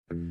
What's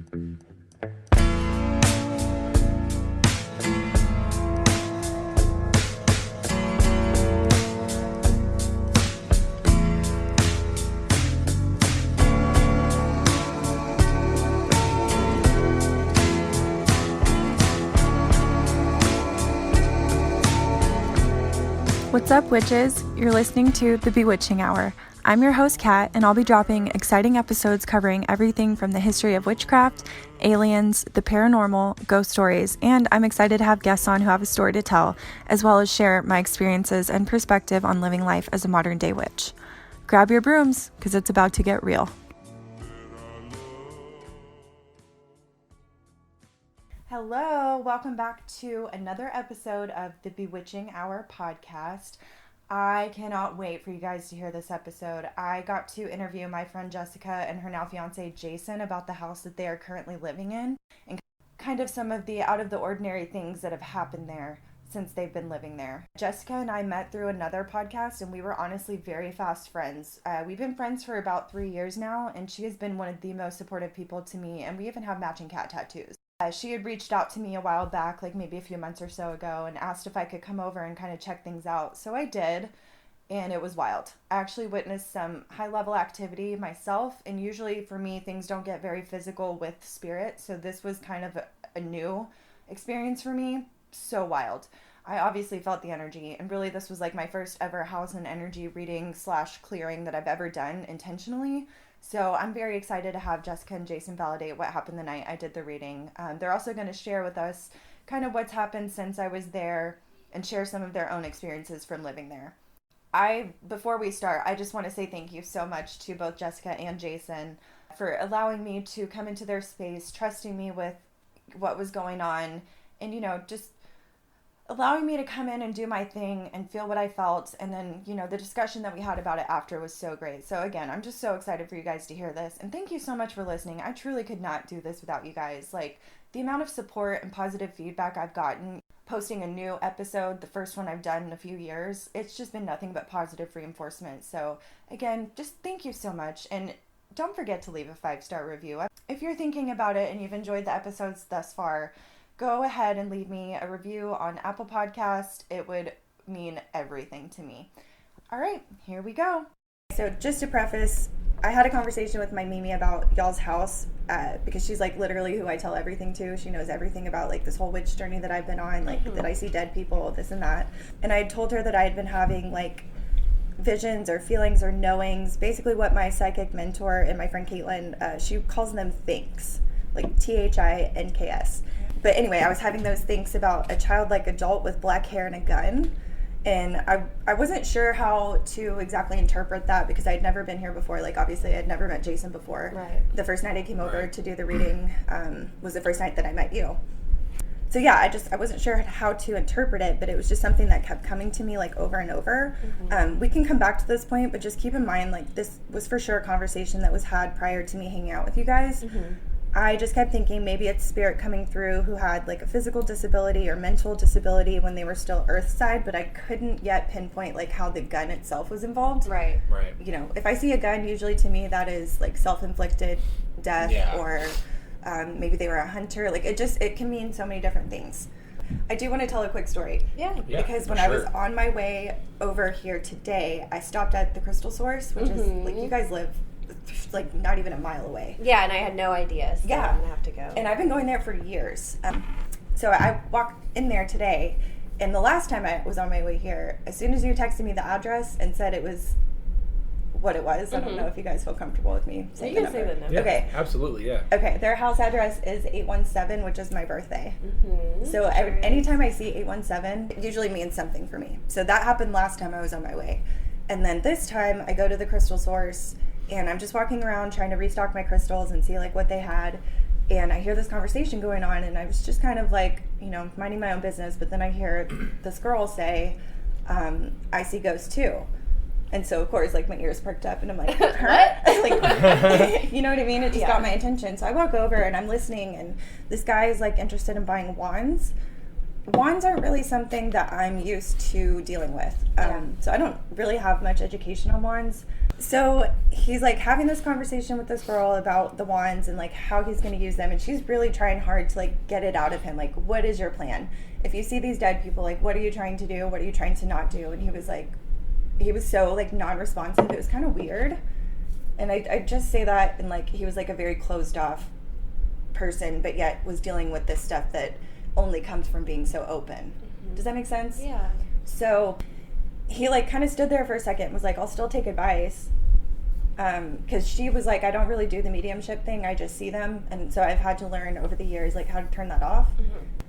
up, witches? You're listening to The Bewitching Hour. I'm your host, Kat, and I'll be dropping exciting episodes covering everything from the history of witchcraft, aliens, the paranormal, ghost stories, and I'm excited to have guests on who have a story to tell, as well as share my experiences and perspective on living life as a modern-day witch. Grab your brooms, because it's about to get real. Hello, welcome back to another episode of the Bewitching Hour podcast. I cannot wait for you guys to hear this episode. I got to interview my friend Jessica and her now fiance Jasen about the house that they are currently living in and kind of some of the out of the ordinary things that have happened there since they've been living there. Jessica and I met through another podcast and we were honestly very fast friends. We've been friends for about 3 years now, and she has been one of the most supportive people to me, and we even have matching cat tattoos. She had reached out to me a while back, like maybe a few months or so ago, and asked if I could come over and kind of check things out. So I did, and it was wild. I actually witnessed some high-level activity myself, and usually for me, things don't get very physical with spirit, so this was kind of a new experience for me. So wild. I obviously felt the energy, and really this was like my first ever house and energy reading / clearing that I've ever done intentionally. So I'm very excited to have Jessica and Jasen validate what happened the night I did the reading. They're also going to share with us kind of what's happened since I was there and share some of their own experiences from living there. Before we start, I just want to say thank you so much to both Jessica and Jasen for allowing me to come into their space, trusting me with what was going on, and, just allowing me to come in and do my thing and feel what I felt. And then, the discussion that we had about it after was so great. So again, I'm just so excited for you guys to hear this. And thank you so much for listening. I truly could not do this without you guys. Like, the amount of support and positive feedback I've gotten posting a new episode, the first one I've done in a few years, it's just been nothing but positive reinforcement. So again, just thank you so much. And don't forget to leave a 5-star review. If you're thinking about it and you've enjoyed the episodes thus far, go ahead and leave me a review on Apple Podcast. It would mean everything to me. All right, here we go. So just to preface, I had a conversation with my Mimi about y'all's house because she's like literally who I tell everything to. She knows everything about like this whole witch journey that I've been on, like that I see dead people, this and that. And I had told her that I had been having like visions or feelings or knowings, basically what my psychic mentor and my friend Caitlin, she calls them thinks, like THINKS. But anyway, I was having those thinks about a childlike adult with black hair and a gun. And I wasn't sure how to exactly interpret that because I'd never been here before. Like, obviously, I'd never met Jasen before. Right. The first night I came over to do the reading was the first night that I met you. So yeah, I wasn't sure how to interpret it, but it was just something that kept coming to me like over and over. We can come back to this point, but just keep in mind, like, this was for sure a conversation that was had prior to me hanging out with you guys. I just kept thinking maybe it's spirit coming through who had like a physical disability or mental disability when they were still Earthside, but I couldn't yet pinpoint like how the gun itself was involved. Right. If I see a gun, usually to me that is like self-inflicted death or maybe they were a hunter. Like it can mean so many different things. I do want to tell a quick story. Yeah. Because when I was on my way over here today, I stopped at the Crystal Source, which is like you guys live like not even a mile away. Yeah, and I had no idea. So I'm gonna have to go. And I've been going there for years. So I walked in there today, and the last time I was on my way here, as soon as you texted me the address and said it was what it was, I don't know if you guys feel comfortable with me saying the number. You can say the number. Yeah, okay. Absolutely, yeah. Okay, their house address is 817, which is my birthday. So anytime I see 817, it usually means something for me. So that happened last time I was on my way. And then this time I go to the Crystal Source, and I'm just walking around trying to restock my crystals and see like what they had. And I hear this conversation going on, and I was just kind of like, minding my own business. But then I hear this girl say, I see ghosts too. And so, of course, like my ears perked up, and I'm like, what? Like, you know what I mean? It just got my attention. So I walk over, and I'm listening, and this guy is like interested in buying wands. Wands aren't really something that I'm used to dealing with. So I don't really have much education on wands. So he's like having this conversation with this girl about the wands and like how he's going to use them, and she's really trying hard to like get it out of him. Like, what is your plan? If you see these dead people, like, what are you trying to do? What are you trying to not do? And he was so like non-responsive. It was kind of weird. And I just say that, and like he was like a very closed off person, but yet was dealing with this stuff that only comes from being so open. Does that make sense? Yeah. So he like kind of stood there for a second and was like, I'll still take advice. Because she was like, I don't really do the mediumship thing, I just see them. And so I've had to learn over the years like how to turn that off.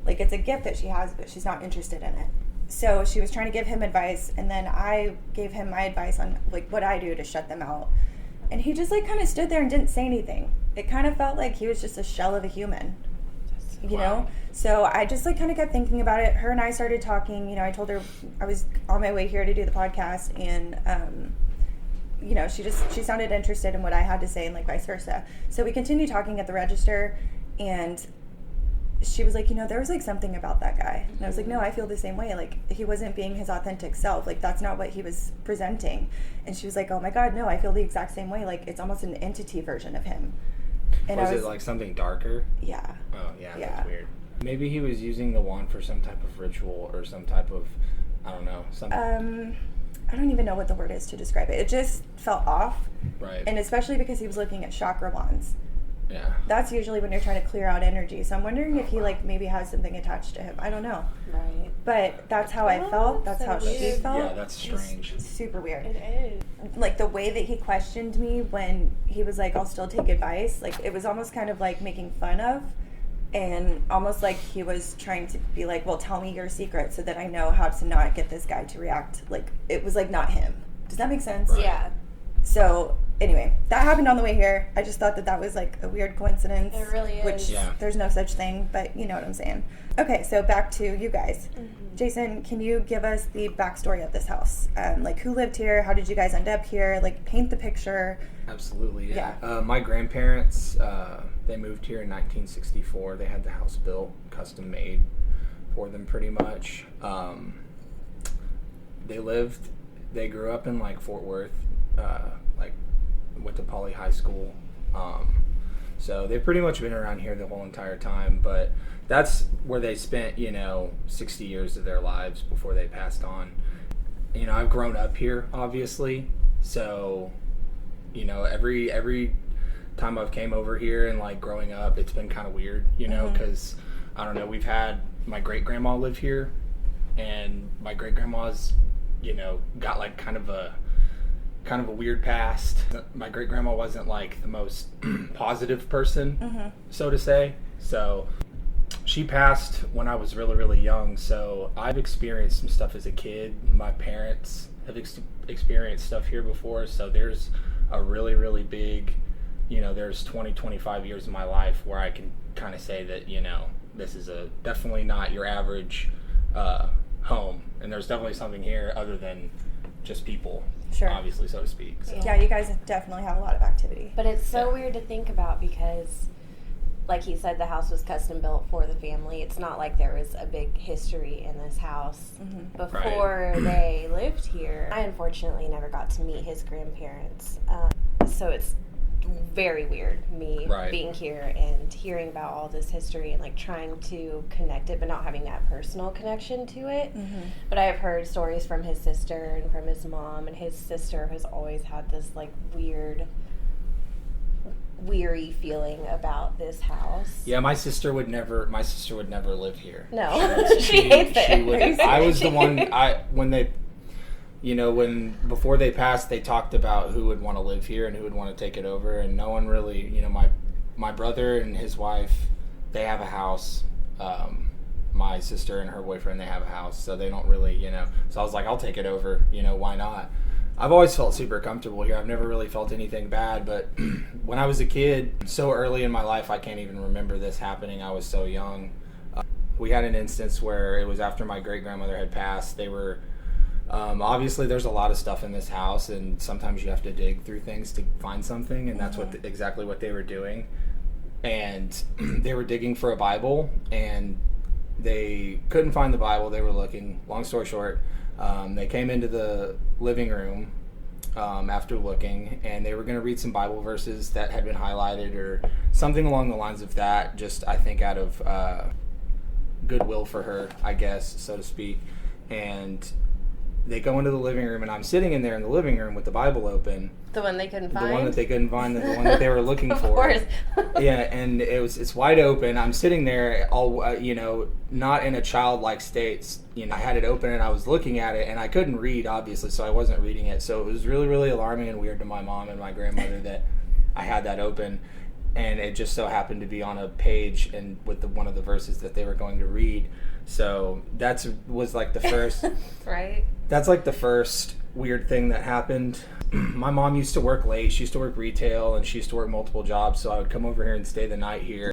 Like, it's a gift that she has, but she's not interested in it. So she was trying to give him advice, and then I gave him my advice on like what I do to shut them out. And he just like kind of stood there and didn't say anything. It kind of felt like he was just a shell of a human, you know? So I just like kind of kept thinking about it. Her and I started talking. You know, I told her I was on my way here to do the podcast, and you know, she sounded interested in what I had to say, and like vice versa. So we continued talking at the register, and she was like, you know, there was like something about that guy. And I was like, no, I feel the same way. Like, he wasn't being his authentic self. Like, that's not what he was presenting. And she was like, oh my God, no, I feel the exact same way. Like, it's almost an entity version of him. And was it like something darker? Yeah. Oh, yeah, that's weird. Maybe he was using the wand for some type of ritual or some type of, I don't know, something. I don't even know what the word is to describe it. It just felt off. Right. And especially because he was looking at chakra wands. Yeah. That's usually when you're trying to clear out energy. So I'm wondering if he like maybe has something attached to him. I don't know. Right. But that's how I felt. That's how she felt. Yeah, that's strange. It's super weird. It is. Like the way that he questioned me when he was like, I'll still take advice. Like, it was almost kind of like making fun of, and almost like he was trying to be like, well, tell me your secret so that I know how to not get this guy to react. Like, it was like not him. Does that make sense? Right. Yeah. So anyway, that happened on the way here. I just thought that was like a weird coincidence. It really is. Which there's no such thing, but you know what I'm saying. Okay, so back to you guys. Jason, can you give us the backstory of this house? Like, who lived here? How did you guys end up here? Like, paint the picture. Absolutely, yeah. My grandparents, they moved here in 1964. They had the house built, custom made for them pretty much. They grew up in like Fort Worth, like went to Poly High School. So they've pretty much been around here the whole entire time, but that's where they spent, 60 years of their lives before they passed on. I've grown up here, obviously, so, every time I've came over here and, like, growing up, it's been kind of weird, because, I don't know, we've had my great-grandma live here, and my great-grandma's, got, like, kind of a weird past. My great-grandma wasn't, like, the most positive person, so to say, so she passed when I was really, really young, so I've experienced some stuff as a kid. My parents have experienced stuff here before, so there's a really, really big, there's 20, 25 years of my life where I can kind of say that, this is definitely not your average home, and there's definitely something here other than just people, obviously, so to speak. So. Yeah, you guys definitely have a lot of activity. But it's so weird to think about because, like he said, the house was custom built for the family. It's not like there was a big history in this house before they lived here. I unfortunately never got to meet his grandparents. So it's very weird, me being here and hearing about all this history and like trying to connect it, but not having that personal connection to it. But I have heard stories from his sister and from his mom, and his sister has always had this like weary feeling about this house. Yeah, my sister would never live here. No, she hates it. I was the one. When before they passed, they talked about who would want to live here and who would want to take it over, and no one really. My brother and his wife, they have a house. My sister and her boyfriend, they have a house, so they don't really, So I was like, I'll take it over. Why not? I've always felt super comfortable here. I've never really felt anything bad, but when I was a kid, so early in my life, I can't even remember this happening. I was so young. We had an instance where it was after my great-grandmother had passed. They were, obviously there's a lot of stuff in this house, and sometimes you have to dig through things to find something, and that's exactly what they were doing. And they were digging for a Bible, and they couldn't find the Bible. They were looking, long story short, they came into the living room after looking, and they were going to read some Bible verses that had been highlighted or something along the lines of that, just I think out of goodwill for her, I guess, so to speak. And they go into the living room, and I'm sitting in there in the living room with the Bible open. The one they couldn't find? The one that they couldn't find, the one that they were looking of for. Course. Yeah, and it's wide open. I'm sitting there, all not in a childlike state. I had it open, and I was looking at it, and I couldn't read, obviously, so I wasn't reading it. So it was really, really alarming and weird to my mom and my grandmother that I had that open, and it just so happened to be on a page and with one of the verses that they were going to read. So was like the first. Right. That's like the first weird thing that happened. My mom used to work late. She used to work retail, and she used to work multiple jobs, so I would come over here and stay the night here.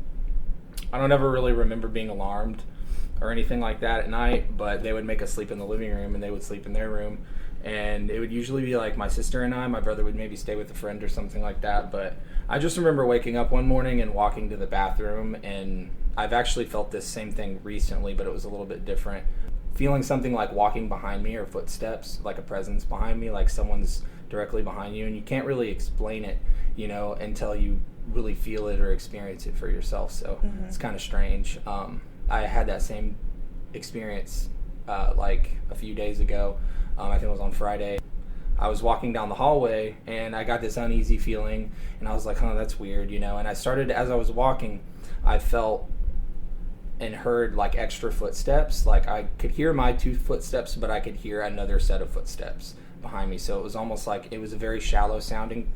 I don't ever really remember being alarmed or anything like that at night, but they would make us sleep in the living room, and they would sleep in their room. And it would usually be like my sister and I. My brother would maybe stay with a friend or something like that. But I just remember waking up one morning and walking to the bathroom, and I've actually felt this same thing recently, but it was a little bit different. Feeling something like walking behind me or footsteps, like a presence behind me, like someone's directly behind you, and you can't really explain it, until you really feel it or experience it for yourself. So It's kind of strange. I had that same experience like a few days ago. I think it was on Friday. I was walking down the hallway, and I got this uneasy feeling, and I was like, that's weird, and I started, as I was walking, I felt and heard like extra footsteps. Like I could hear my 2 footsteps, but I could hear another set of footsteps behind me. So it was almost like it was a very shallow sounding,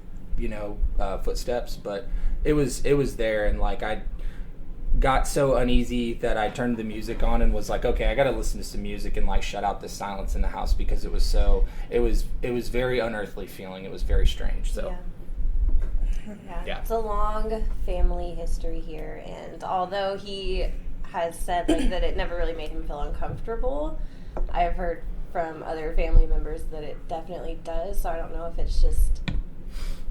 footsteps, but it was there. And like I got so uneasy that I turned the music on and was like, okay, I got to listen to some music and like shut out the silence in the house, because it was very unearthly feeling. It was very strange. So yeah. It's a long family history here, and although he has said like that it never really made him feel uncomfortable, I've heard from other family members that it definitely does. So I don't know if it's just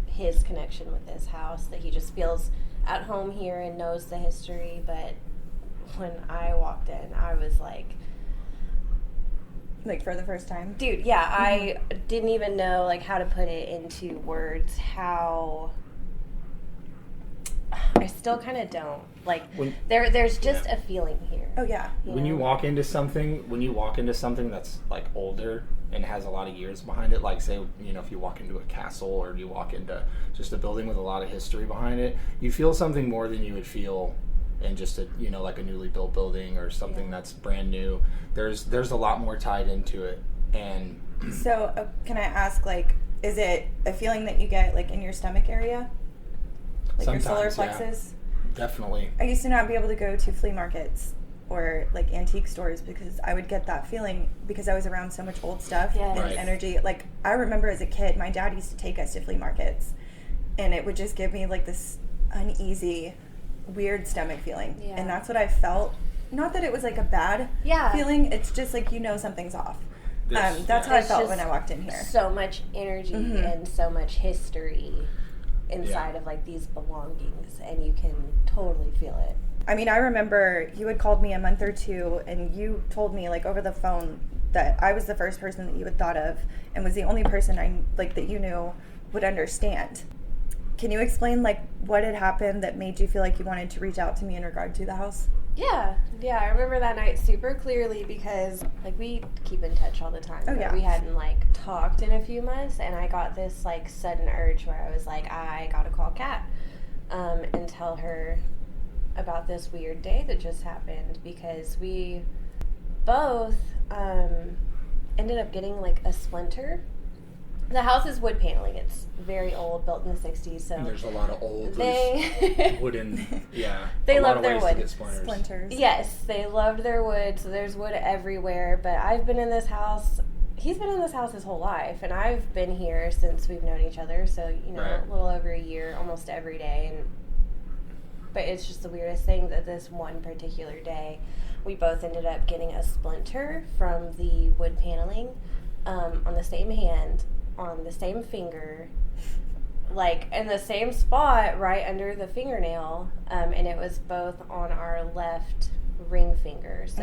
his connection with this house, that he just feels at home here and knows the history. But when I walked in, I was like for the first time, dude, yeah. I didn't even know like how to put it into words, how I still kind of don't. Like, there's just a feeling here. Oh, yeah. When you walk into something that's, like, older and has a lot of years behind it, like, say, if you walk into a castle or you walk into just a building with a lot of history behind it, you feel something more than you would feel in just a, like a newly built building or something that's brand new. There's a lot more tied into it. And so, can I ask, like, is it a feeling that you get, like, in your stomach area? Like sometimes, your solar plexus? Yeah, definitely. I used to not be able to go to flea markets or like antique stores because I would get that feeling because I was around so much old stuff and energy. Like I remember as a kid, my dad used to take us to flea markets, and it would just give me like this uneasy, weird stomach feeling. Yeah. And that's what I felt. Not that it was like a bad feeling. It's just like something's off. That's how I felt when I walked in here. So much energy and so much history inside of like these belongings, and you can totally feel it. I mean, I remember you had called me a month or two, and you told me like over the phone that I was the first person that you had thought of, and was the only person I like that you knew would understand. Can you explain like what had happened that made you feel like you wanted to reach out to me in regard to the house? Yeah, I remember that night super clearly because like we keep in touch all the time. Oh, yeah. We hadn't like talked in a few months, and I got this like sudden urge where I was like, I gotta call Kat and tell her about this weird day that just happened, because we both ended up getting like a splinter. The house is wood paneling. It's very old, built in the 60s. So there's a lot of old wooden, They love their wood. To get splinters. Yes, they loved their wood, so there's wood everywhere. But I've been in this house. He's been in this house his whole life, and I've been here since we've known each other. So, a little over a year, almost every day. But it's just the weirdest thing that this one particular day, we both ended up getting a splinter from the wood paneling on the same hand, on the same finger, like in the same spot right under the fingernail, and it was both on our left ring finger, so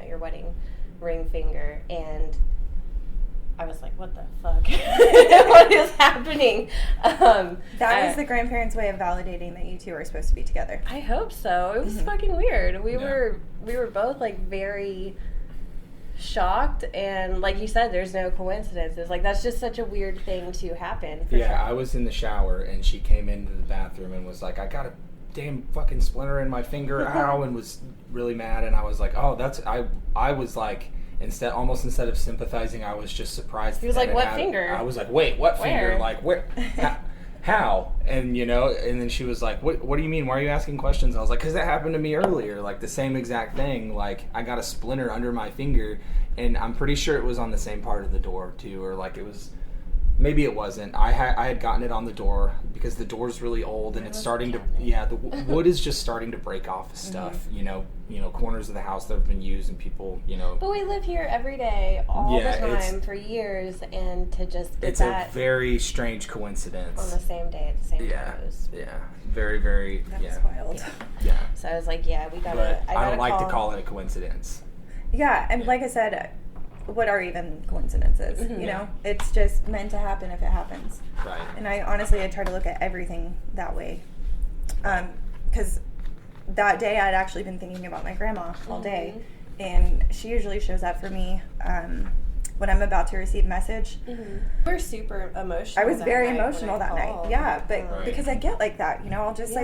your wedding ring finger. And I was like, what the fuck? What is happening? That was the grandparents' way of validating that you two are supposed to be together. I hope so. It was fucking weird. We were both like very shocked, and like you said, there's no coincidences. Like, that's just such a weird thing to happen. For sure. I was in the shower and she came into the bathroom and was like, I got a damn fucking splinter in my finger, ow, and was really mad. And I was like, oh, that's I was like, instead of sympathizing, I was just surprised. He was like, what finger? I was like, wait, what finger? Like, where? How? And and then she was like, what do you mean? Why are you asking questions? I was like, because that happened to me earlier, like the same exact thing. Like, I got a splinter under my finger, and I'm pretty sure it was on the same part of the door too, or like it was, maybe it wasn't. I had gotten it on the door because the door's really old and it's starting to, the wood is just starting to break off stuff, corners of the house that have been used and people, But we live here every day, all the time, for years, and to just get it's a very strange coincidence. On the same day at the same time. Yeah. Very, very, That's wild. Yeah. So I was like, we gotta, but I don't like to call it a coincidence. Yeah, and like I said, what are even coincidences? It's just meant to happen if it happens. Right. And I try to look at everything that way, because that day I'd actually been thinking about my grandma all day, and she usually shows up for me when I'm about to receive a message. We're super emotional. I was very emotional that night. Yeah, but because I get like that, I'll just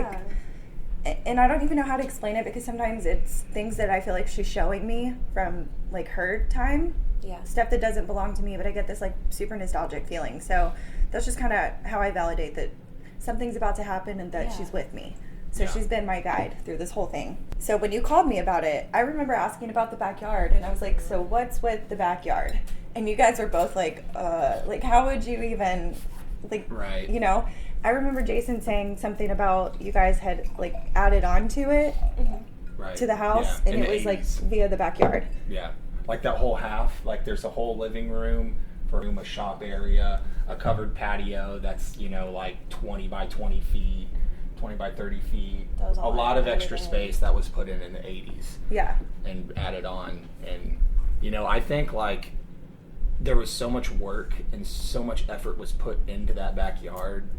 and I don't even know how to explain it, because sometimes it's things that I feel like she's showing me from like her time. Yeah. Stuff that doesn't belong to me, but I get this like super nostalgic feeling. So that's just kind of how I validate that something's about to happen and that she's with me. So she's been my guide through this whole thing. So when you called me about it, I remember asking about the backyard, and I was like, so what's with the backyard? And you guys were both like how would you even, like, right. I remember Jason saying something about you guys had like added on to it, to the house, and it was 80s. Like via the backyard. Yeah. Like that whole half, like there's a whole living room, a shop area, a covered patio that's, like 20 by 20 feet, 20 by 30 feet. A lot of extra space that was put in the 80s. Yeah. And added on. And, I think like there was so much work and so much effort was put into that backyard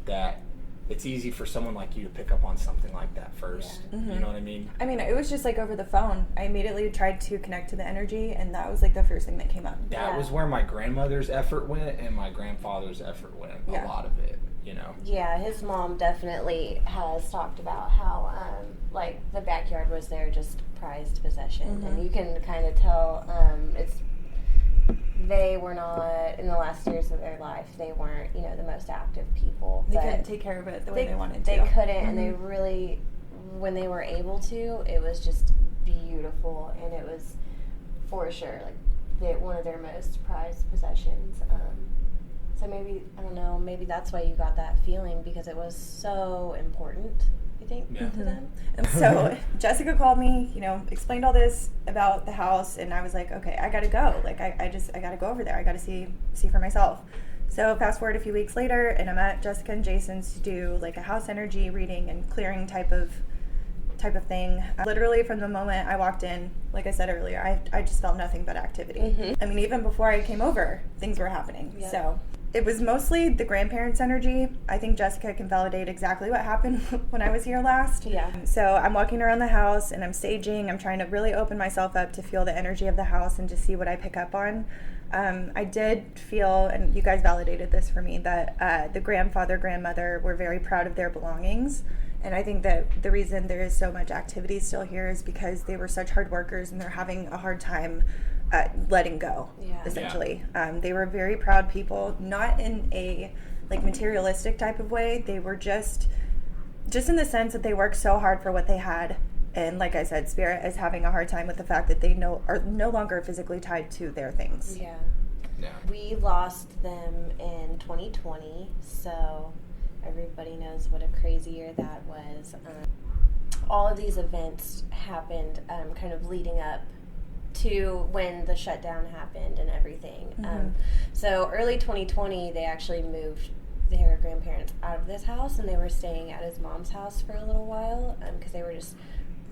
that it's easy for someone like you to pick up on something like that first. You know what I mean? I mean, it was just like over the phone. I immediately tried to connect to the energy, and that was like the first thing that came up. That was where my grandmother's effort went and my grandfather's effort went. A lot of it, Yeah, his mom definitely has talked about how, like, the backyard was their just prized possession. And you can kind of tell they were not, in the last years of their life, they weren't, the most active people. They couldn't take care of it the way they wanted to. They couldn't, and they really, when they were able to, it was just beautiful, and it was, for sure, like, one of their most prized possessions. So maybe, I don't know, maybe that's why you got that feeling, because it was so important, you think, to them? And so Jessica called me, explained all this about the house, and I was like, okay, I gotta go. Like, I gotta go over there. I gotta see for myself. So fast forward a few weeks later, and I'm at Jessica and Jason's to do like a house energy reading and clearing type of thing. Literally from the moment I walked in, like I said earlier, I just felt nothing but activity. I mean, even before I came over, things were happening. Yep. So it was mostly the grandparents' energy. I think Jessica can validate exactly what happened when I was here last. Yeah. So I'm walking around the house and I'm staging. I'm trying to really open myself up to feel the energy of the house and to see what I pick up on. I did feel, and you guys validated this for me, that the grandfather, grandmother were very proud of their belongings. And I think that the reason there is so much activity still here is because they were such hard workers and they're having a hard time letting go, essentially. They were very proud people, not in a like materialistic type of way. They were just in the sense that they worked so hard for what they had. And like I said, Spirit is having a hard time with the fact that they are no longer physically tied to their things. Yeah. We lost them in 2020, so everybody knows what a crazy year that was. All of these events happened kind of leading up to when the shutdown happened and everything. So early 2020, they actually moved their grandparents out of this house, and they were staying at his mom's house for a little while because they were just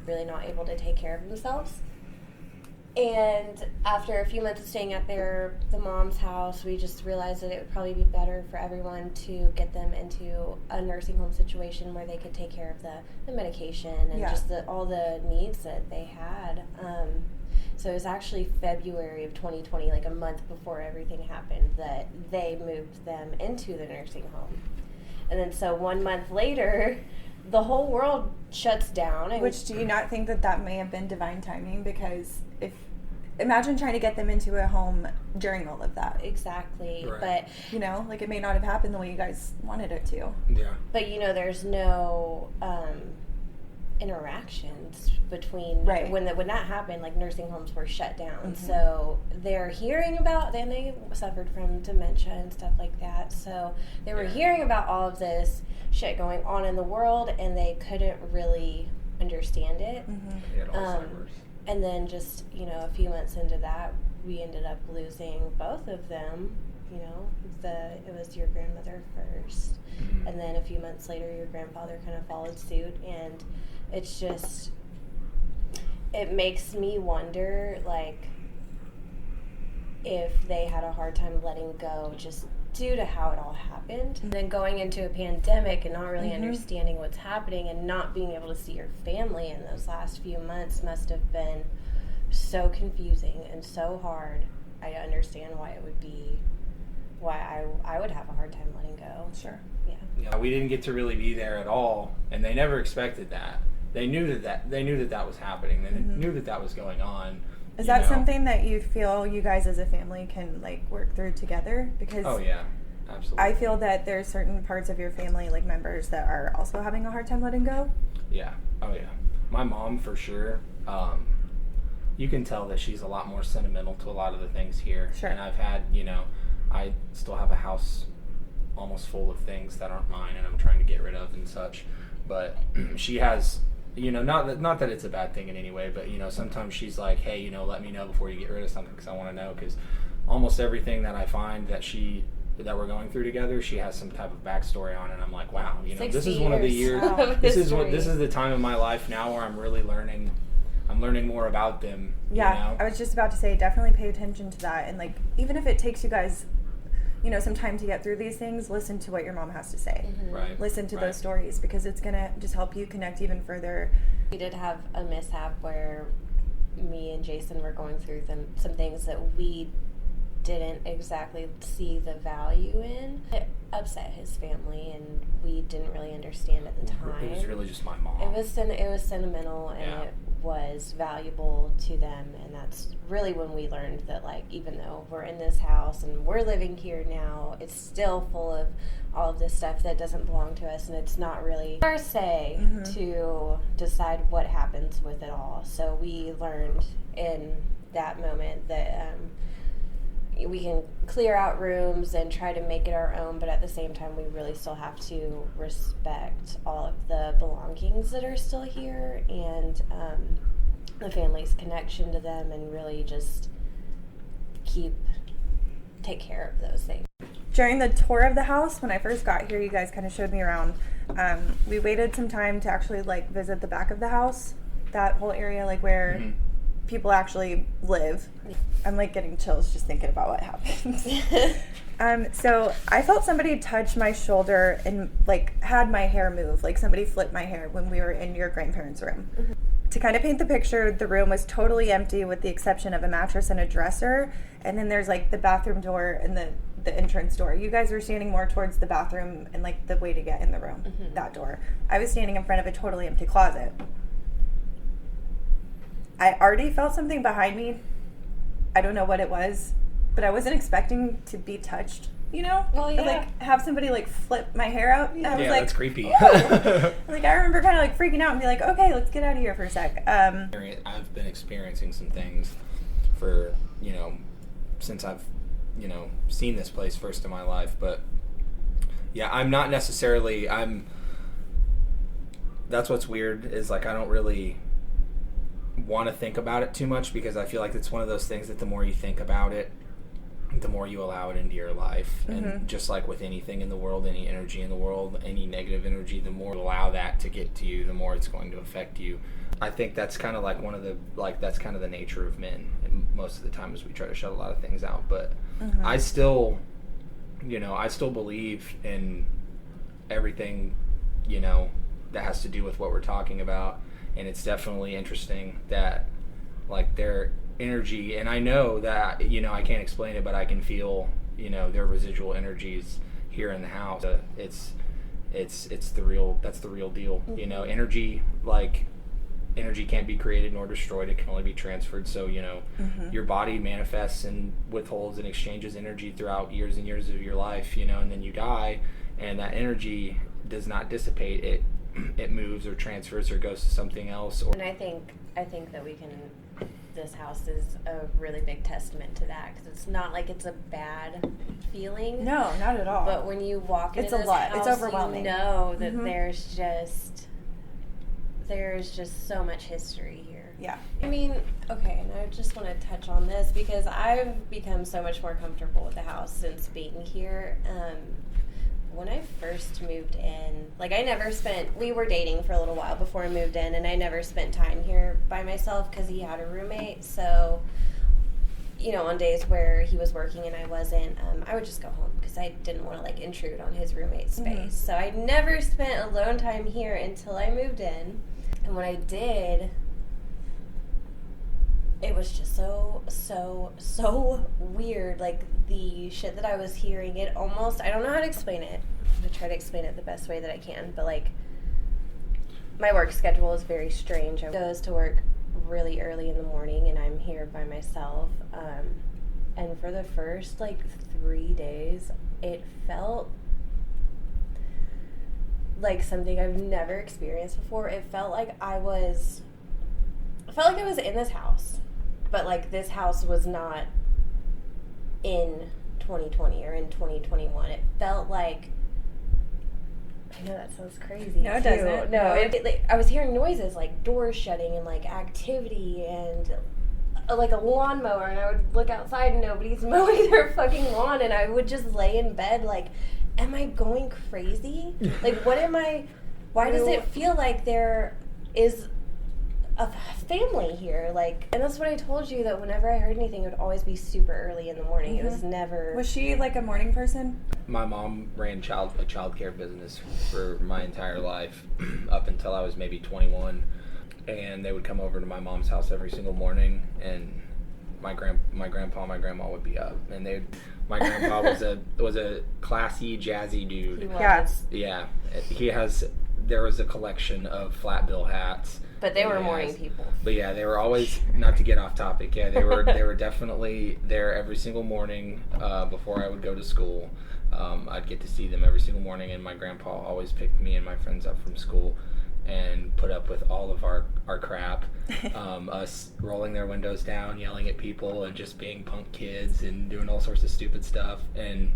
really not able to take care of themselves. And after a few months of staying at the mom's house, we just realized that it would probably be better for everyone to get them into a nursing home situation where they could take care of the medication and just all the needs that they had. So it was actually February of 2020, like a month before everything happened, that they moved them into the nursing home. And then so 1 month later, the whole world shuts down. Which, do you not think that may have been divine timing? Because imagine trying to get them into a home during all of that. Exactly. Right. But, like, it may not have happened the way you guys wanted it to. Yeah. But, there's no interactions between when that happened. Like, nursing homes were shut down, so they're hearing about, then they suffered from dementia and stuff like that, so they were hearing about all of this shit going on in the world, and they couldn't really understand it. They had Alzheimer's. And then just a few months into that, we ended up losing both of them. It was your grandmother first, and then a few months later your grandfather kind of followed suit, and it's just, it makes me wonder, like, if they had a hard time letting go just due to how it all happened. And then going into a pandemic and not really understanding what's happening and not being able to see your family in those last few months must have been so confusing and so hard. I understand why it would be, why I would have a hard time letting go. Sure. Yeah, we didn't get to really be there at all, and they never expected that. They knew that was happening. They knew that was going on. Is that something that you feel you guys as a family can, like, work through together? Because oh yeah, absolutely. I feel that there's certain parts of your family, like members, that are also having a hard time letting go. Yeah. Oh yeah. My mom, for sure. You can tell that she's a lot more sentimental to a lot of the things here. Sure. And I've had, I still have a house almost full of things that aren't mine, and I'm trying to get rid of and such. But she has, not that it's a bad thing in any way, but sometimes she's like, hey, let me know before you get rid of something, because I want to know, because almost everything that I find that we're going through together, she has some type of backstory on it. And I'm like, wow, this is one of the years. This is the time of my life now where I'm really learning. I'm learning more about them. Yeah, I was just about to say, definitely pay attention to that, and like, even if it takes you guys, some time to get through these things, listen to what your mom has to say. Right. Listen to those stories, because it's gonna just help you connect even further. We did have a mishap where me and Jason were going through some things that we didn't exactly see the value in. It upset his family, and we didn't really understand at the time. It was really just my mom. It was sentimental, and it was valuable to them, and that's really when we learned that, like, even though we're in this house and we're living here now, it's still full of all of this stuff that doesn't belong to us, and it's not really our say to decide what happens with it all. So we learned in that moment that we can clear out rooms and try to make it our own, but at the same time we really still have to respect all of the belongings that are still here, and the family's connection to them, and really just take care of those things. During the tour of the house, when I first got here, you guys kind of showed me around. We waited some time to actually, like, visit the back of the house, that whole area, like, where people actually live. I'm, like, getting chills just thinking about what happened. So I felt somebody touch my shoulder and, like, had my hair move, like somebody flipped my hair when we were in your grandparents' room. To kind of paint the picture, the room was totally empty with the exception of a mattress and a dresser, and then there's, like, the bathroom door and the entrance door. You guys were standing more towards the bathroom and, like, the way to get in the room, that door. I was standing in front of a totally empty closet. I already felt something behind me. I don't know what it was, but I wasn't expecting to be touched, Well, yeah. Like, have somebody, like, flip my hair out. I was like, that's creepy. Like, I remember kind of, like, freaking out and be like, okay, let's get out of here for a sec. I've been experiencing some things for, since I've, seen this place first in my life, but yeah, I'm not necessarily, that's what's weird, is, like, I don't really want to think about it too much, because I feel like it's one of those things that the more you think about it, the more you allow it into your life. And just like with anything in the world, any energy in the world, any negative energy, the more you allow that to get to you, the more it's going to affect you. I think that's kind of like that's kind of the nature of men. And most of the time is we try to shut a lot of things out. But I still believe in everything, that has to do with what we're talking about. And it's definitely interesting that, like, their energy, and I know that, I can't explain it, but I can feel, their residual energies here in the house. That's the real deal. Energy can't be created nor destroyed. It can only be transferred. So, your body manifests and withholds and exchanges energy throughout years and years of your life, and then you die, and that energy does not dissipate. It moves or transfers or goes to something else. And I think that this house is a really big testament to that, because it's not like it's a bad feeling. No, not at all. But when you walk into this house, it's overwhelming. You know that there's just so much history here. Yeah. I mean, okay, and I just want to touch on this because I've become so much more comfortable with the house since being here. When I first moved in, we were dating for a little while before I moved in, and I never spent time here by myself because he had a roommate. So, on days where he was working and I wasn't, I would just go home because I didn't want to, intrude on his roommate's space. So I never spent alone time here until I moved in. And when I did, it was just so weird. Like, the shit that I was hearing, I don't know how to explain it. I'm going to try to explain it the best way that I can. But, my work schedule is very strange. I goes to work really early in the morning, and I'm here by myself. And for the first, 3 days, it felt like something I've never experienced before. It felt like I was in this house. But, this house was not in 2020 or in 2021. It felt like... I know that sounds crazy. No, it doesn't. No, I was hearing noises, doors shutting and, activity and, a lawnmower. And I would look outside and nobody's mowing their fucking lawn. And I would just lay in bed am I going crazy? What am I... Why does it feel like there is... a family here, and that's what I told you, that whenever I heard anything, it would always be super early in the morning. It was never... Was she, a morning person? My mom ran a childcare business for my entire life, up until I was maybe 21, and they would come over to my mom's house every single morning, and my grandpa and my grandma would be up, and my grandpa was a classy, jazzy dude. He was. Yeah. There was a collection of flat bill hats. But they were morning people. But yeah, they were always, not to get off topic, yeah, they were definitely there every single morning before I would go to school. I'd get to see them every single morning, and my grandpa always picked me and my friends up from school and put up with all of our crap, us rolling their windows down, yelling at people, and just being punk kids and doing all sorts of stupid stuff. And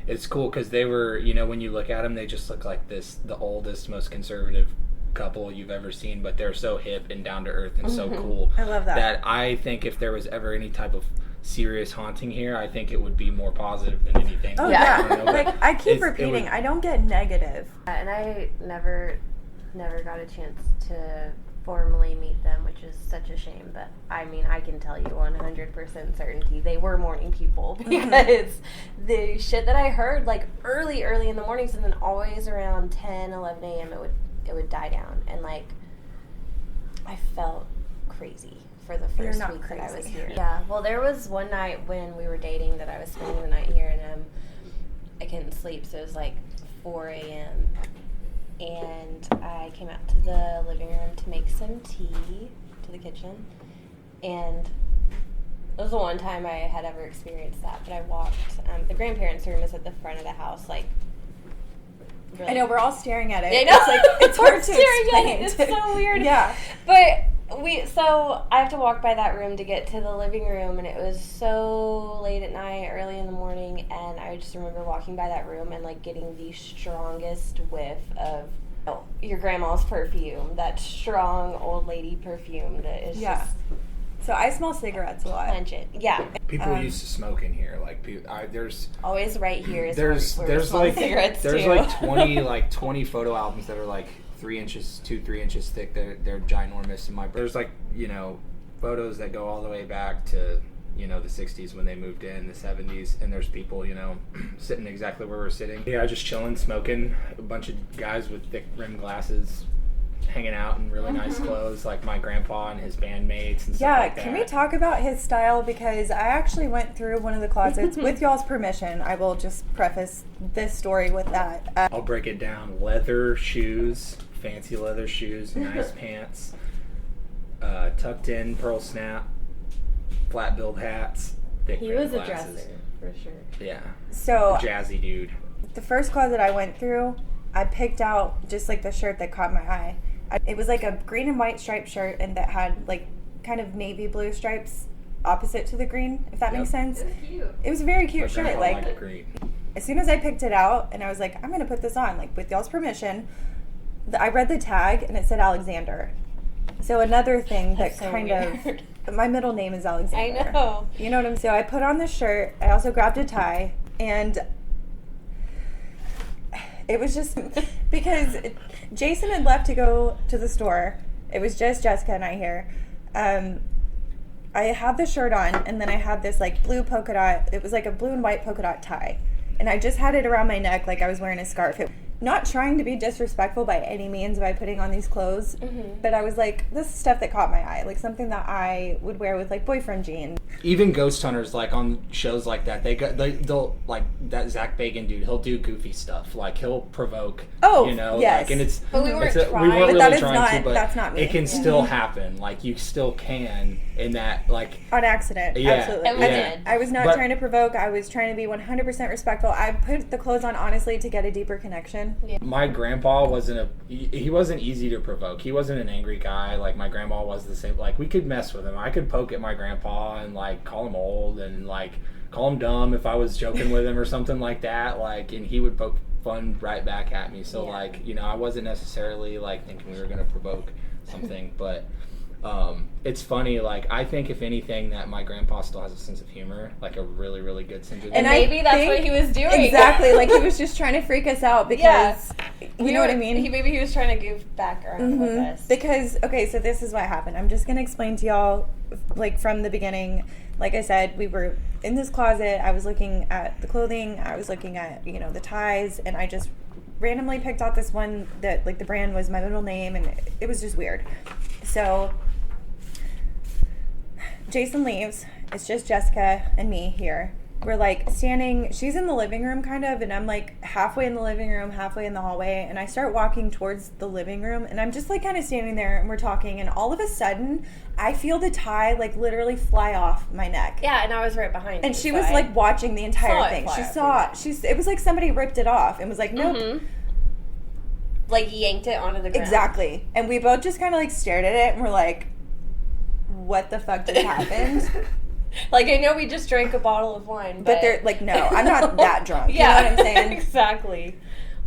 it's cool because they were, when you look at them, they just look like the oldest, most conservative couple you've ever seen, but they're so hip and down to earth and so cool. I love that. That I think if there was ever any type of serious haunting here, I think it would be more positive than anything. Oh yeah. I keep repeating, I don't get negative. And I never got a chance to formally meet them, which is such a shame. But I mean, I can tell you 100% certainty they were morning people, because the shit that I heard early in the mornings, and then always around 10, 11 a.m. it would die down, and I felt crazy for the first week that I was here. Yeah, well, there was one night when we were dating that I was spending the night here, and I couldn't sleep, so it was 4 a.m. and I came out to the living room to make some tea, to the kitchen, and it was the one time I had ever experienced that. But I walked, the grandparents' room is at the front of the house, really. I know, we're all staring at it. I know. It's hard to explain. It's so weird. Yeah. But so I have to walk by that room to get to the living room, and it was so late at night, early in the morning, and I just remember walking by that room and getting the strongest whiff of your grandma's perfume, that strong old lady perfume that is just So I smell cigarettes a lot. Pungent. Yeah. People used to smoke in here. Like, there's always right here is there's where we smell cigarettes there's too. like 20 photo albums that are like 3 inches thick. They're ginormous. And there's like, you know, photos that go all the way back to, you know, the 60s when they moved in, the 70s, and there's people, you know, sitting exactly where we're sitting. Yeah, just chilling, smoking. A bunch of guys with thick rimmed glasses hanging out in really nice clothes, like my grandpa and his bandmates and stuff like that. Can we talk about his style? Because I actually went through one of the closets with y'all's permission. I will just preface this story with that. I'll break it down. Leather shoes, fancy leather shoes, nice pants, tucked in pearl snap, flat billed hats, thick He rimmed was a glasses. dresser, for sure. Yeah. So A jazzy dude. the first closet I went through, I picked out just like the shirt that caught my eye. It was like a green and white striped shirt, and that had like kind of navy blue stripes opposite to the green, if that makes sense. It was cute. It was a very cute My shirt. grandpa Like, liked it great. as soon as I picked it out, and I was like, I'm gonna put this on, like with y'all's permission. I read the tag, and it said Alexander. So another thing That's that so kind weird. of, my middle name is Alexander. I know. You know what I'm saying? So I put on the shirt. I also grabbed a tie, and it was just because Jason had left to go to the store. It was just Jessica and I here. I had the shirt on, and then I had this like blue polka dot. It was like a blue and white polka dot tie, and I just had it around my neck like I was wearing a scarf. Not trying to be disrespectful by any means by putting on these clothes, but I was like, this is stuff that caught my eye, like something that I would wear with like boyfriend jeans. Even ghost hunters, like on shows like that, they'll like that Zach Bagan dude. He'll do goofy stuff, like he'll provoke. Oh, you know, yes. like, and it's But we weren't we trying. weren't But really that is trying not- to, but that's not me. it can still happen. Like you still can in that, like On accident, Yeah, absolutely. and we did. I was not But- trying to provoke. I was trying to be 100% respectful. I put the clothes on honestly to get a deeper connection. Yeah. my grandpa he wasn't easy to provoke. He wasn't an angry guy. Like my grandma was the same. Like we could mess with him. I could poke at my grandpa and like call him old and like call him dumb if I was joking with him or something like that. Like, and he would poke fun right back at me. So Yeah. like, you know, I wasn't necessarily like thinking we were gonna provoke something, but it's funny. Like I think if anything, that my grandpa still has a sense of humor, like a really, really good sense of humor. And I maybe that's think- what he was doing. Exactly. Like he was just trying to freak us out because, you know what I mean? Maybe he was trying to goof back around with us. Because, okay, so this is what happened. I'm just going to explain to y'all, like, from the beginning. Like I said, we were in this closet. I was looking at the clothing. I was looking at, you know, the ties. And I just randomly picked out this one that, like, the brand was my middle name. And it was just weird. So Jason leaves. It's just Jessica and me here. We're like standing, she's in the living room kind of, and I'm like halfway in the living room, halfway in the hallway, and I start walking towards the living room, and I'm just like kind of standing there, and we're talking, and all of a sudden, I feel the tie like literally fly off my neck. Yeah, and I was right behind And you, she so was I like watching the entire saw it thing. fly She off saw, your it was like somebody ripped it off and was like, nope. like yanked it onto the ground. Exactly. And we both just kind of like stared at it, and we're like, what the fuck just happened? Like, I know we just drank a bottle of wine, But they're like, no, I'm not that drunk. Yeah, You know what I'm saying? exactly.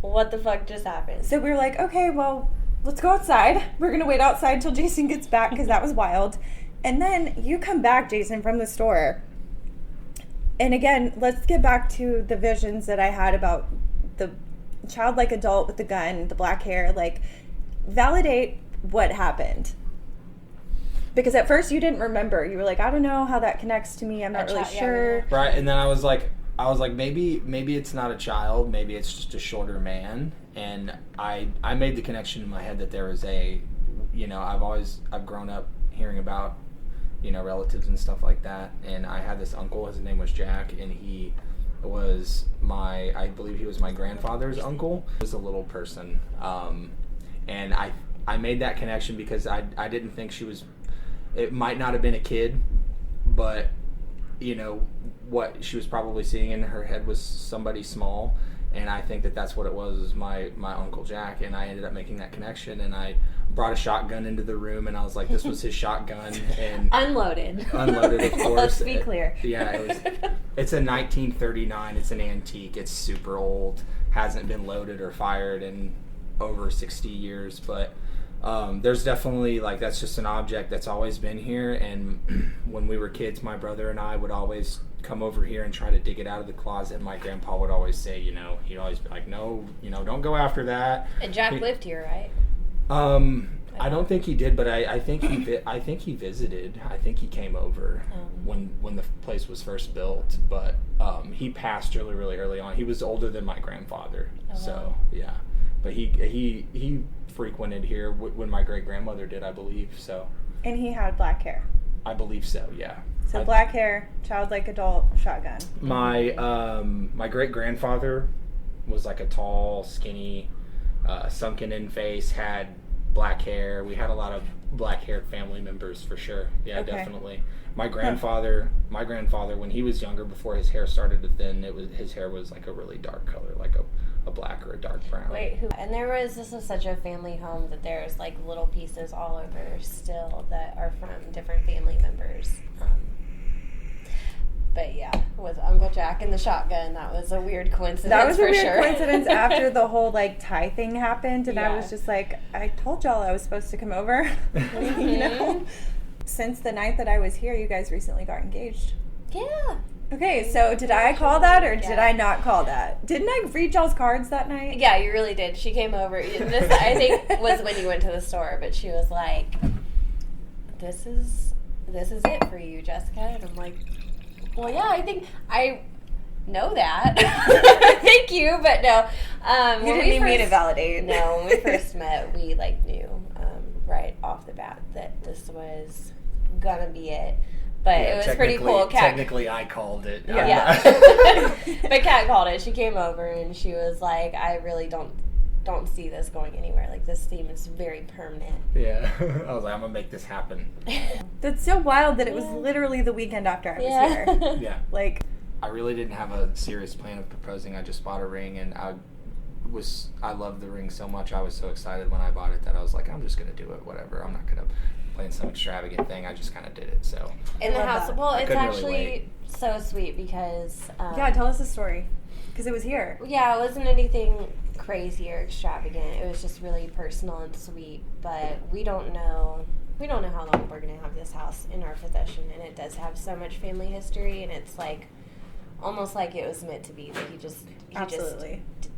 What the fuck just happened? So we were like, okay, well, let's go outside. We're going to wait outside till Jason gets back because that was wild. And then you come back, Jason, from the store. And again, let's get back to the visions that I had about the childlike adult with the gun, the black hair. Like, validate what happened. Because at first you didn't remember. You were like, I don't know how that connects to me. I'm not really sure. Right, and then I was like, maybe it's not a child, maybe it's just a shorter man, and I made the connection in my head that there was a, you know, I've grown up hearing about, you know, relatives and stuff like that, and I had this uncle. His name was Jack, and he was I believe he was my grandfather's uncle. He was a little person, and I made that connection because I didn't think she was. It might not have been a kid, but, you know, what she was probably seeing in her head was somebody small, and I think that's what it was my Uncle Jack, and I ended up making that connection, and I brought a shotgun into the room, and I was like, this was his shotgun, and Unloaded, of course. Let's be clear. It's a 1939, it's an antique, it's super old, hasn't been loaded or fired in over 60 years, but there's definitely, like, that's just an object that's always been here. And when we were kids, my brother and I would always come over here and try to dig it out of the closet. My grandpa would always say, he'd always be like, no, don't go after that. And Jack lived here, right? I don't think he did, but I think he visited. I think he came over when the place was first built. But he passed really, really early on. He was older than my grandfather, so yeah. But he frequented here when my great grandmother did, I believe. So. And he had black hair. I believe so. Yeah. So black hair, childlike adult, shotgun. My great grandfather was like a tall, skinny, sunken in face, had black hair. We had a lot of black haired family members for sure. Yeah, okay. Definitely. My grandfather, when he was younger, before his hair started to thin, his hair was like a really dark color, like a black or a dark brown. Wait, and this is such a family home that there's like little pieces all over still that are from different family members. But yeah, with Uncle Jack and the shotgun, that was a weird coincidence. That was a weird coincidence after the whole like tie thing happened, and I was just like, I told y'all I was supposed to come over. Since the night that I was here, you guys recently got engaged. Yeah. Okay, so did I call that or did I not call that? Didn't I read y'all's cards that night? Yeah, you really did. She came over. This, I think, was when you went to the store, but she was like, "This is it for you, Jessica." And I'm like, "Well, yeah, I think I know that." Thank you, but no. You didn't need me to validate. No, when we first met, we like knew right off the bat that this was gonna be it. But it was pretty cool. Technically, I called it. Yeah. But Kat called it. She came over and she was like, "I really don't see this going anywhere. Like, this theme is very permanent." Yeah. I was like, I'm gonna make this happen. That's so wild that it was literally the weekend after I was here. Yeah. Like, I really didn't have a serious plan of proposing. I just bought a ring, and I loved the ring so much. I was so excited when I bought it that I was like, I'm just gonna do it. Whatever. I'm not gonna plan some extravagant thing. I just kind of did it. So. In the house. Well, it's actually so sweet because. Yeah, tell us the story. Because it was here. Yeah, it wasn't anything crazy or extravagant. It was just really personal and sweet. But we don't know how long we're gonna have this house in our possession, and it does have so much family history, and it's like almost like it was meant to be. Like he just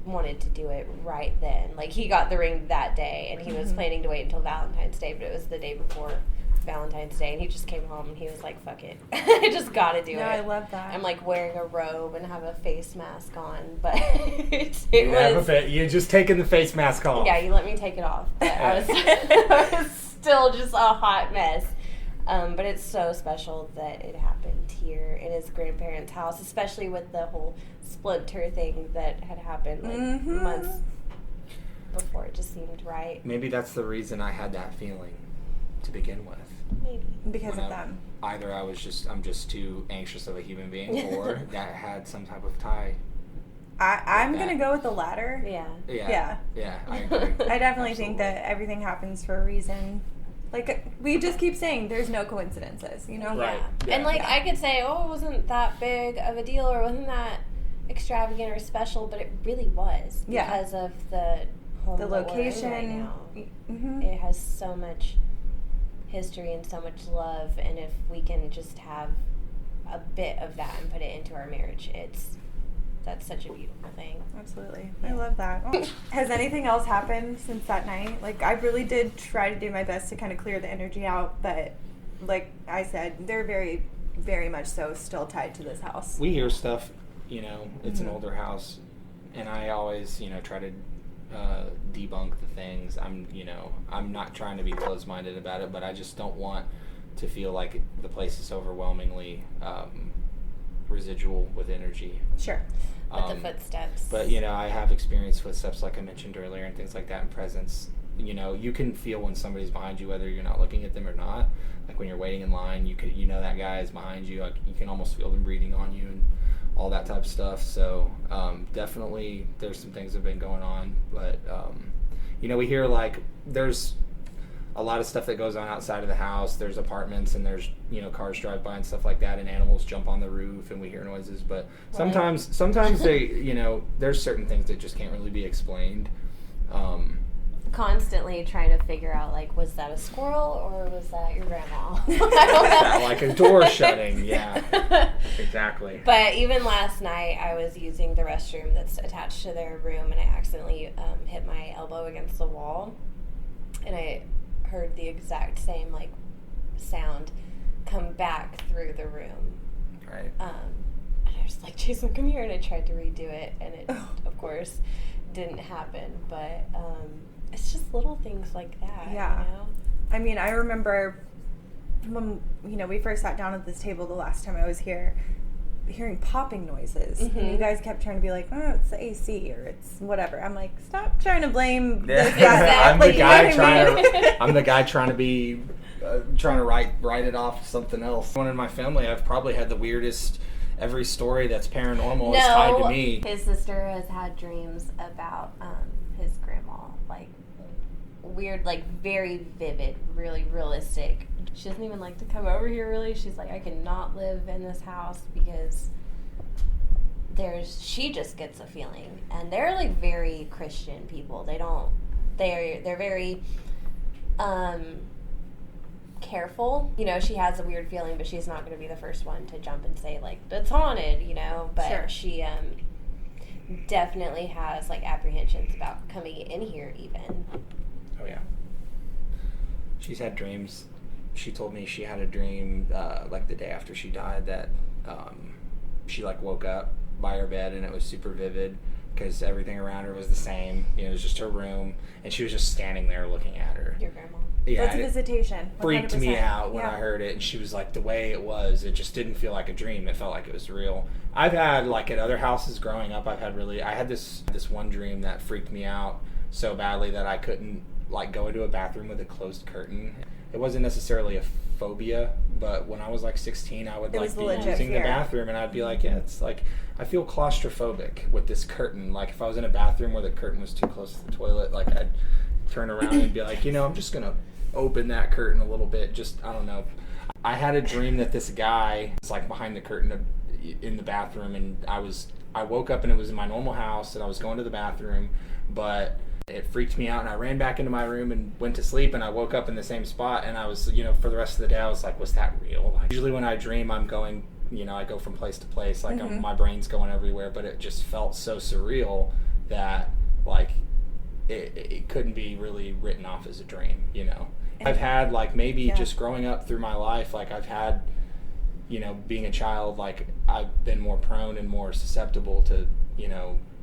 wanted to do it right then. Like he got the ring that day, and he was planning to wait until Valentine's Day, but it was the day before Valentine's Day, and he just came home and he was like, "Fuck it, I just gotta do it." I love that. I'm like wearing a robe and have a face mask on, but you're just taking the face mask off. Yeah, you let me take it off, but I was still just a hot mess. But it's so special that it happened here in his grandparents' house, especially with the whole splinter thing that had happened like months before. It just seemed right. Maybe that's the reason I had that feeling to begin with. Maybe because of them. Either I'm just too anxious of a human being, or that had some type of tie. I'm gonna go with the latter. Yeah. I agree. I definitely think that everything happens for a reason. Like, we just keep saying there's no coincidences, Right. Yeah. And, I could say, oh, it wasn't that big of a deal or wasn't that extravagant or special, but it really was because of the home, the location. Right now. It has so much history and so much love, and if we can just have a bit of that and put it into our marriage, that's such a beautiful thing. Absolutely. I love that. Has anything else happened since that night? Like, I really did try to do my best to kind of clear the energy out, but like I said, they're very, very much so still tied to this house. We hear stuff, it's an older house, and I always, try to debunk the things. I'm not trying to be closed-minded about it, but I just don't want to feel like the place is overwhelmingly residual with energy. Sure. With the footsteps. But, I have experienced footsteps like I mentioned earlier and things like that, and presence. You can feel when somebody's behind you, whether you're not looking at them or not. Like when you're waiting in line, that guy is behind you. Like you can almost feel them breathing on you and all that type of stuff. So definitely there's some things that have been going on. But, we hear there's a lot of stuff that goes on outside of the house. There's apartments and there's, cars drive by and stuff like that, and animals jump on the roof and we hear noises. But sometimes they, there's certain things that just can't really be explained. constantly trying to figure out, like, was that a squirrel or was that your grandma? I don't know. Like a door shutting, yeah. Exactly. But even last night, I was using the restroom that's attached to their room, and I accidentally hit my elbow against the wall, and I heard the exact same, like, sound come back through the room. Right. And I was like, Jason, come here, and I tried to redo it, and it, of course, didn't happen, but it's just little things like that. Yeah. You know? I mean, I remember when, we first sat down at this table the last time I was here, hearing popping noises. Mm-hmm. And you guys kept trying to be like, oh, it's the AC or it's whatever. I'm like, stop trying to blame this Exactly. I'm the guy trying to be trying to write it off something else. One in my family, I've probably had the weirdest. Every story that's paranormal is tied to me. His sister has had dreams about his grandma, like weird, like very vivid, really realistic. She doesn't even like to come over here, really. She's like, I cannot live in this house because she just gets a feeling. And they're like very Christian people. They're very careful. She has a weird feeling, but she's not going to be the first one to jump and say, like, it's haunted, but sure. She definitely has, like, apprehensions about coming in here even. Oh yeah, she's had dreams. She told me she had a dream like the day after she died that she like woke up by her bed and it was super vivid because everything around her was the same. It was just her room and she was just standing there looking at her. Your grandma. Yeah, that's a visitation. 100%. Freaked me out when I heard it, and she was like, the way it was, it just didn't feel like a dream. It felt like it was real. I've had, like, at other houses growing up, I had this one dream that freaked me out so badly that I couldn't, like, go into a bathroom with a closed curtain. It wasn't necessarily a phobia, but when I was like 16, I would like be using the bathroom and I'd be like, yeah, it's like I feel claustrophobic with this curtain. Like if I was in a bathroom where the curtain was too close to the toilet, like I'd turn around and be like, I'm just gonna open that curtain a little bit. Just, I don't know. I had a dream that this guy was like behind the curtain in the bathroom, and I woke up and it was in my normal house and I was going to the bathroom, but it freaked me out and I ran back into my room and went to sleep, and I woke up in the same spot, and I was, for the rest of the day I was like, was that real? Like, usually when I dream I'm going, I go from place to place, like my brain's going everywhere, but it just felt so surreal that like it couldn't be really written off as a dream, I've had like maybe just growing up through my life, like I've had, being a child, like I've been more prone and more susceptible to,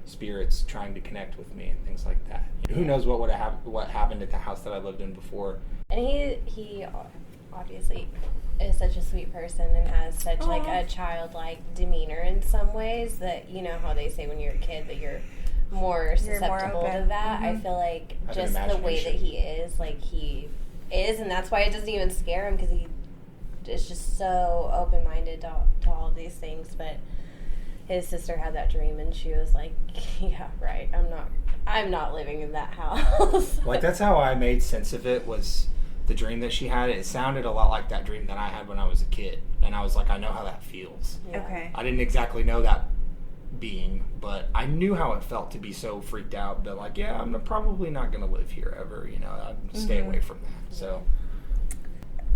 spirits trying to connect with me and things like that. Who knows what happened at the house that I lived in before. And he obviously is such a sweet person and has such like a childlike demeanor in some ways that, how they say when you're a kid that you're more susceptible to that. I feel like just the way that he is, like he is, and that's why it doesn't even scare him, because he is just so open-minded to all of these things. But his sister had that dream and she was like, yeah, right, I'm not living in that house. Like that's how I made sense of it, was the dream that she had. It sounded a lot like that dream that I had when I was a kid, and I was like, I know how that feels. Yeah. Okay. I didn't exactly know that being, but I knew how it felt to be so freaked out that like, yeah, I'm probably not going to live here ever, I'd stay away from that. So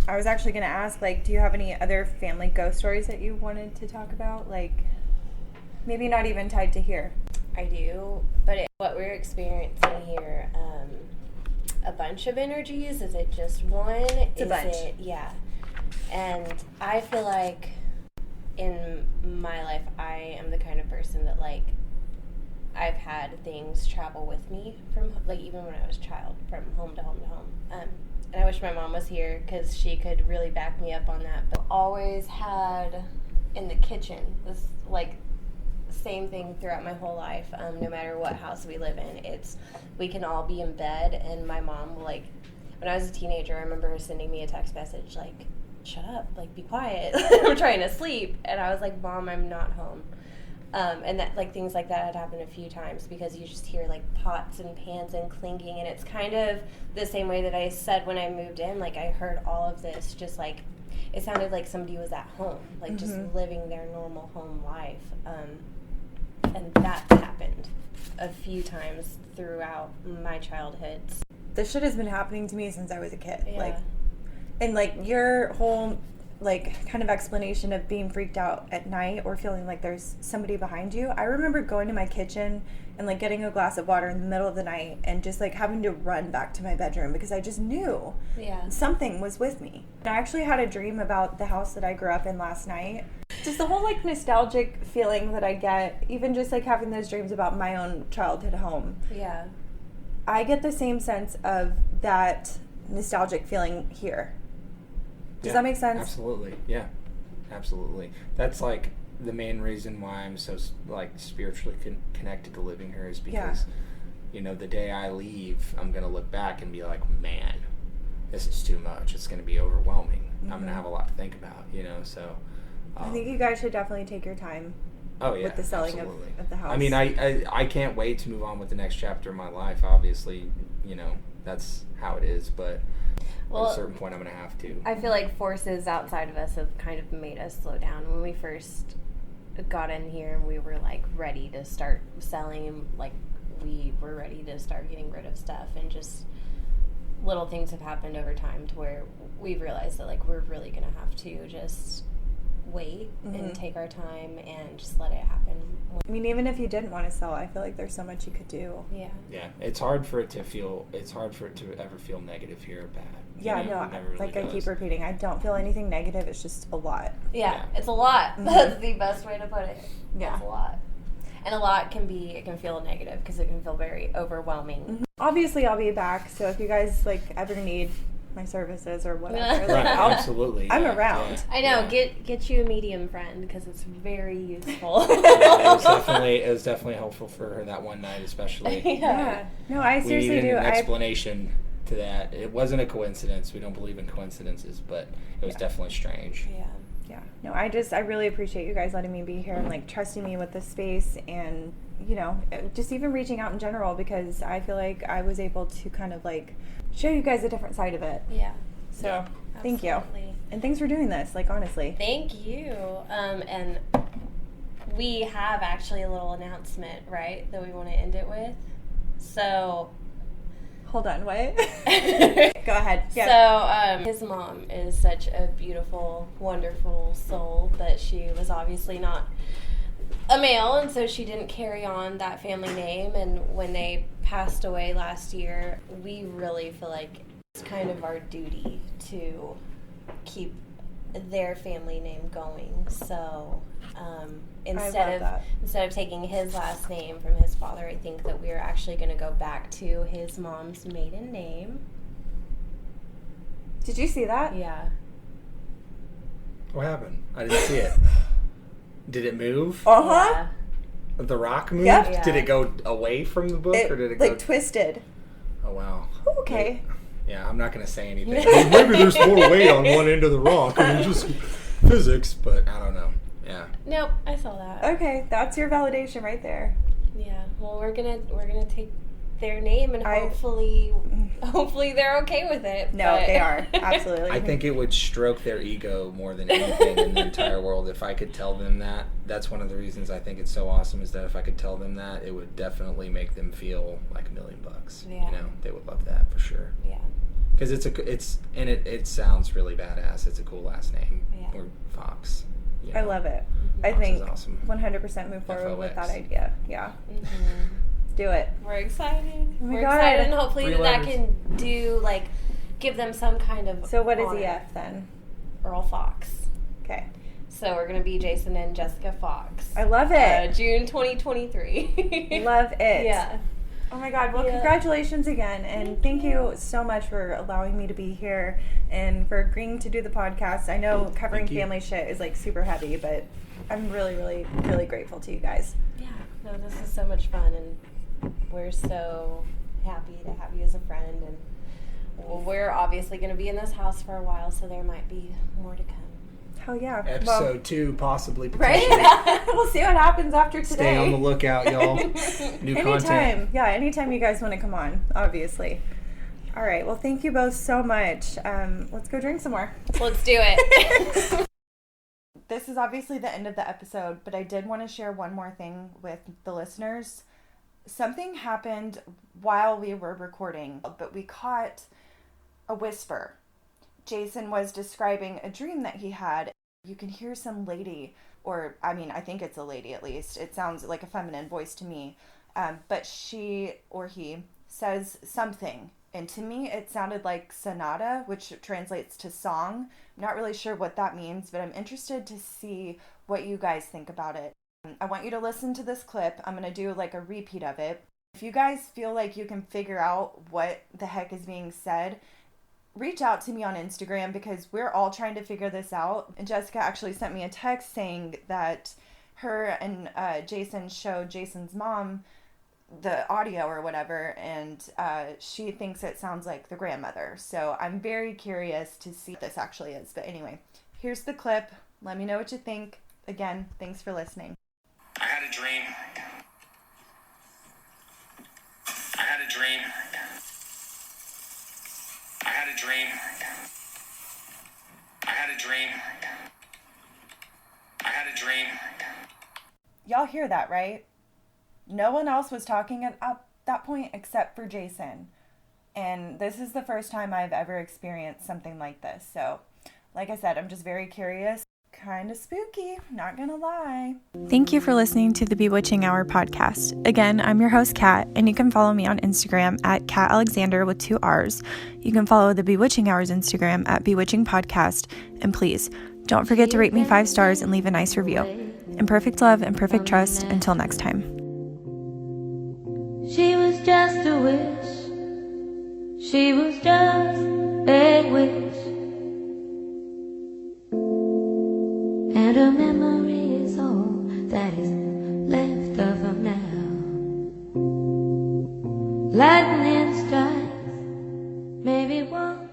I was actually going to ask, like, do you have any other family ghost stories that you wanted to talk about? Like, maybe not even tied to here. I do, but what we're experiencing here, a bunch of energies? Is it just one? It's a bunch. Yeah. And I feel like in my life, I am the kind of person that, like, I've had things travel with me from, like, even when I was a child, from home to home to home. And I wish my mom was here because she could really back me up on that. But always had in the kitchen this, like, same thing throughout my whole life. No matter what house we live in, we can all be in bed, and my mom will, like, when I was a teenager, I remember her sending me a text message like, shut up, like, be quiet. I'm trying to sleep. And I was like, Mom, I'm not home. And that, like, things like that had happened a few times because you just hear, like, pots and pans and clinking, and it's kind of the same way that I said when I moved in. Like, I heard all of this, just like, it sounded like somebody was at home, like, just living their normal home life. And that happened a few times throughout my childhood. this shit has been happening to me since I was a kid. Yeah. Like, and like your whole like kind of explanation of being freaked out at night or feeling like there's somebody behind you. I remember going to my kitchen and like getting a glass of water in the middle of the night and just like having to run back to my bedroom because I just knew something was with me. I actually had a dream about the house that I grew up in last night. Just the whole like nostalgic feeling that I get, even just like having those dreams about my own childhood home. Yeah. I get the same sense of that nostalgic feeling here. Does that make sense? Absolutely. Yeah. Absolutely. That's like the main reason why I'm so like spiritually connected to living here is because, you know, the day I leave, I'm going to look back and be like, man, this is too much. It's going to be overwhelming. I'm going to have a lot to think about, you know, so. I think you guys should definitely take your time with the selling of the house. I mean, I can't wait to move on with the next chapter of my life. Obviously, you know, that's how it is, but at a certain point I'm going to have to. I feel like forces outside of us have kind of made us slow down. When we first got in here and we were like ready to start selling, and like we were ready to start getting rid of stuff, and just little things have happened over time to where we've realized that like we're really going to have to just wait and take our time and just let it happen. I mean, even if you didn't want to sell, I feel like there's so much you could do. Yeah. It's hard for it to ever feel negative here or bad. Yeah, really like I keep repeating, I don't feel anything negative. It's just a lot. Yeah. It's a lot. That's the best way to put it. Yeah. It's a lot. And a lot it can feel negative because it can feel very overwhelming. Obviously, I'll be back. So if you guys like ever need my services or whatever, right, absolutely. I'm around. Yeah. I know. Yeah. Get you a medium friend because it's very useful. It was definitely helpful for her that one night, especially. Yeah. No, I seriously we needed do. an explanation to that. It wasn't a coincidence. We don't believe in coincidences, but it was definitely strange. Yeah. Yeah. No, I really appreciate you guys letting me be here and like trusting me with this space, and you know, just even reaching out in general, because I feel like I was able to kind of like show you guys a different side of it. Yeah. So thank you. And thanks for doing this, like honestly. Thank you. And we have actually a little announcement, right, that we want to end it with. So hold on, what? Go ahead. Yeah. So his mom is such a beautiful, wonderful soul that she was obviously not a male, and so she didn't carry on that family name. And when they passed away last year, we really feel like it's kind of our duty to keep their family name going. So instead of taking his last name from his father, I think that we're actually going to go back to his mom's maiden name. Did you see that? Yeah. What happened? I didn't see it. Did it move? Yeah. The rock moved? Yep. Yeah. Did it go away from the book, or did it like twisted? Oh wow. Okay. Yeah, I'm not going to say anything. Maybe there's more weight on one end of the rock. I mean, just physics, but I don't know. Yeah. Nope, I saw that. Okay, that's your validation right there. Yeah. Well, we're gonna take their name, and hopefully they're okay with it. No, they are. Absolutely. I think it would stroke their ego more than anything in the entire world if I could tell them that. That's one of the reasons I think it's so awesome, is that if I could tell them that, it would definitely make them feel like $1 million. Yeah. You know, they would love that for sure. Yeah. Because it sounds really badass. It's a cool last name. Yeah. Or Fox. You know. I love it. Fox I think is awesome. 100% move forward with that idea. Yeah. Mm-hmm. Do it. We're excited. Oh my We're God. excited, and hopefully 3 that letters. can give them some kind of. So what is honor. EF then? Earl Fox. Okay. So we're gonna be Jasen and Jessica Fox. I love it. June 2023. Love it. Yeah. Oh my God. Well, congratulations again. And thank you so much for allowing me to be here and for agreeing to do the podcast. I know covering family shit is like super heavy, but I'm really, really, really grateful to you guys. Yeah. No, this is so much fun, and we're so happy to have you as a friend. And we're obviously going to be in this house for a while, so there might be more to come. Hell yeah. Episode 2, possibly, potentially. Right? We'll see what happens after today. Stay on the lookout, y'all. New content. Yeah, anytime you guys want to come on, obviously. All right. Well, thank you both so much. Let's go drink some more. Let's do it. This is obviously the end of the episode, but I did want to share one more thing with the listeners. something happened while we were recording, but we caught a whisper. Jasen was describing a dream that he had. You can hear some lady, or I mean, I think it's a lady at least. It sounds like a feminine voice to me. But she or he says something. And to me, it sounded like sonata, which translates to song. I'm not really sure what that means, but I'm interested to see what you guys think about it. I want you to listen to this clip. I'm going to do like a repeat of it. If you guys feel like you can figure out what the heck is being said, reach out to me on Instagram because we're all trying to figure this out. And Jessica actually sent me a text saying that her and Jasen showed Jasen's mom the audio or whatever, and she thinks it sounds like the grandmother. So I'm very curious to see what this actually is. But anyway, here's the clip. Let me know what you think. Again, thanks for listening. I had a dream. I had a dream. I had a dream. I had a dream. I had a dream. Y'all hear that, right? No one else was talking at that point except for Jasen. And this is the first time I've ever experienced something like this. So, like I said, I'm just very curious. Kind of spooky, not gonna lie. Thank you for listening to the Bewitching Hour podcast. Again, I'm your host, Kat, and you can follow me on Instagram at Kat Alexander with 2 R's. You can follow the Bewitching Hours Instagram at Bewitching Podcast. And please, don't forget to rate me 5 stars and leave a nice review. In perfect love and perfect trust, until next time. She was just a wish. She was just a wish. And a memory is all that is left of her now. Lightning strikes, maybe once